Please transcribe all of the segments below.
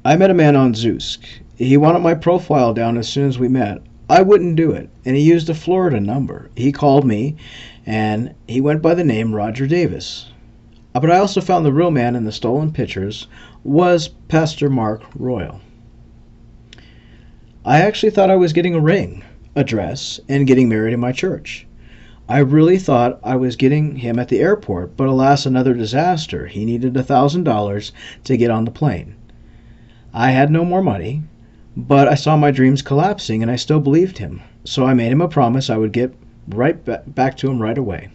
I met a man on Zoosk. He wanted my profile down as soon as we met. I wouldn't do it, and he used a Florida number. He called me, and he went by the name Roger Davis. But I also found the real man in the stolen pictures was Pastor Mark Royal. I actually thought I was getting a ring, a dress, and getting married in my church. I really thought I was getting him at the airport, but alas, another disaster. He needed $1,000 to get on the plane. I had no more money, but I saw my dreams collapsing and I still believed him. So I made him a promise I would get right back to him right away.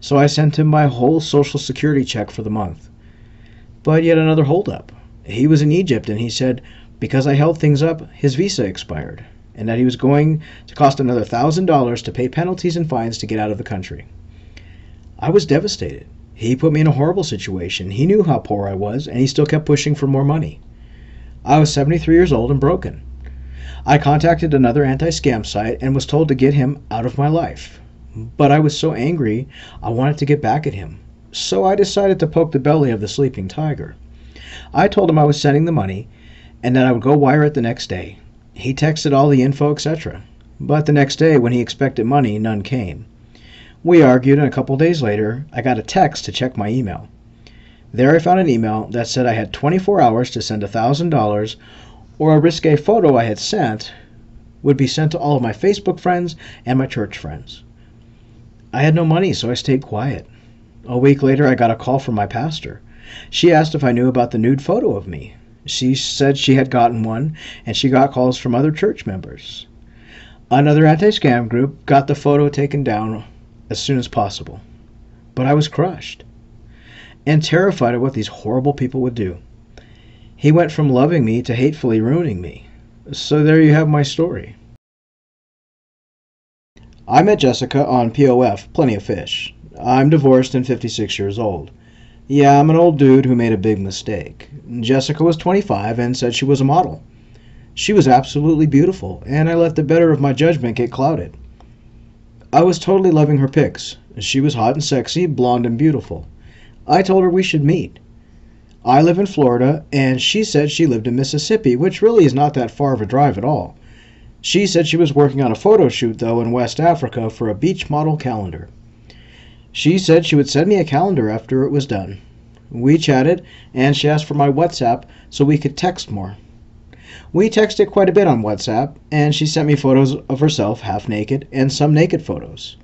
So I sent him my whole Social Security check for the month. But yet another holdup. He was in Egypt and he said because I held things up, his visa expired, and that he was going to cost another $1,000 to pay penalties and fines to get out of the country. I was devastated. He put me in a horrible situation. He knew how poor I was, and he still kept pushing for more money. I was 73 years old and broken. I contacted another anti-scam site and was told to get him out of my life. But I was so angry, I wanted to get back at him. So I decided to poke the belly of the sleeping tiger. I told him I was sending the money and that I would go wire it the next day. He texted all the info, etc. But the next day, when he expected money, none came. We argued, and a couple days later, I got a text to check my email. There I found an email that said I had 24 hours to send $1,000, or a risque photo I had sent would be sent to all of my Facebook friends and my church friends. I had no money, so I stayed quiet. A week later, I got a call from my pastor. She asked if I knew about the nude photo of me. She said she had gotten one, and she got calls from other church members. Another anti-scam group got the photo taken down as soon as possible. But I was crushed and terrified of what these horrible people would do. He went from loving me to hatefully ruining me. So there you have my story. I met Jessica on POF, Plenty of Fish. I'm divorced and 56 years old. Yeah, I'm an old dude who made a big mistake. Jessica was 25 and said she was a model. She was absolutely beautiful, and I let the better of my judgment get clouded. I was totally loving her pics. She was hot and sexy, blonde and beautiful. I told her we should meet. I live in Florida, and she said she lived in Mississippi, which really is not that far of a drive at all. She said she was working on a photo shoot, though, in West Africa for a beach model calendar. She said she would send me a calendar after it was done. We chatted, and she asked for my WhatsApp so we could text more. We texted quite a bit on WhatsApp, and she sent me photos of herself half naked and some naked photos.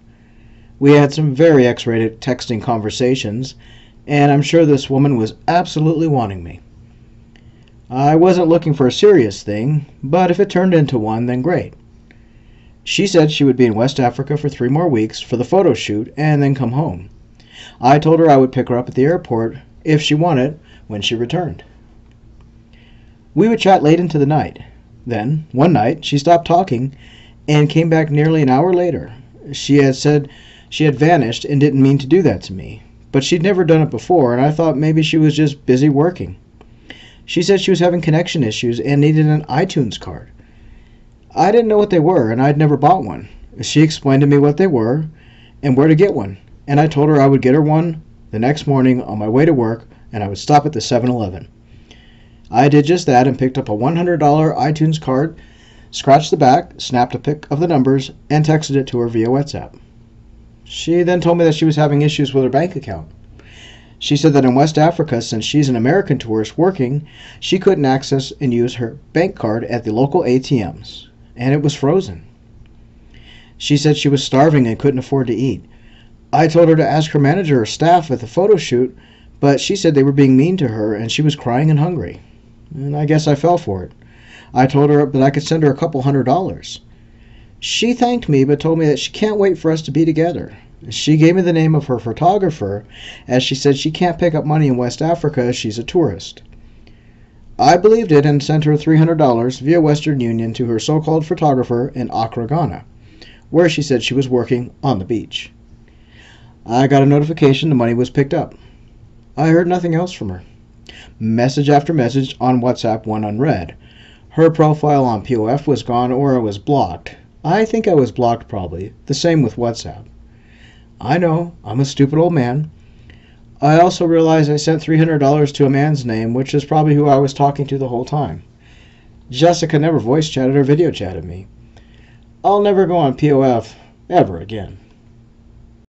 We had some very X-rated texting conversations, and I'm sure this woman was absolutely wanting me. I wasn't looking for a serious thing, but if it turned into one, then great. She said she would be in West Africa for 3 more weeks for the photo shoot and then come home. I told her I would pick her up at the airport if she wanted when she returned. We would chat late into the night. Then, one night, she stopped talking and came back nearly an hour later. She had said she had vanished and didn't mean to do that to me, but she'd never done it before, and I thought maybe she was just busy working. She said she was having connection issues and needed an iTunes card. I didn't know what they were, and I'd never bought one. She explained to me what they were and where to get one, and I told her I would get her one the next morning on my way to work, and I would stop at the 7-Eleven. I did just that and picked up a $100 iTunes card, scratched the back, snapped a pic of the numbers, and texted it to her via WhatsApp. She then told me that she was having issues with her bank account. She said that in West Africa, since she's an American tourist working, she couldn't access and use her bank card at the local ATMs, and it was frozen. She said she was starving and couldn't afford to eat. I told her to ask her manager or staff at the photo shoot, but she said they were being mean to her and she was crying and hungry. And I guess I fell for it. I told her that I could send her a couple $100. She thanked me but told me that she can't wait for us to be together. She gave me the name of her photographer, as she said she can't pick up money in West Africa as she's a tourist. I believed it and sent her $300 via Western Union to her so-called photographer in Accra, Ghana, where she said she was working on the beach. I got a notification the money was picked up. I heard nothing else from her. Message after message on WhatsApp went unread. Her profile on POF was gone or it was blocked. I think I was blocked probably. The same with WhatsApp. I know, I'm a stupid old man. I also realized I sent $300 to a man's name, which is probably who I was talking to the whole time. Jessica never voice chatted or video chatted me. I'll never go on POF ever again.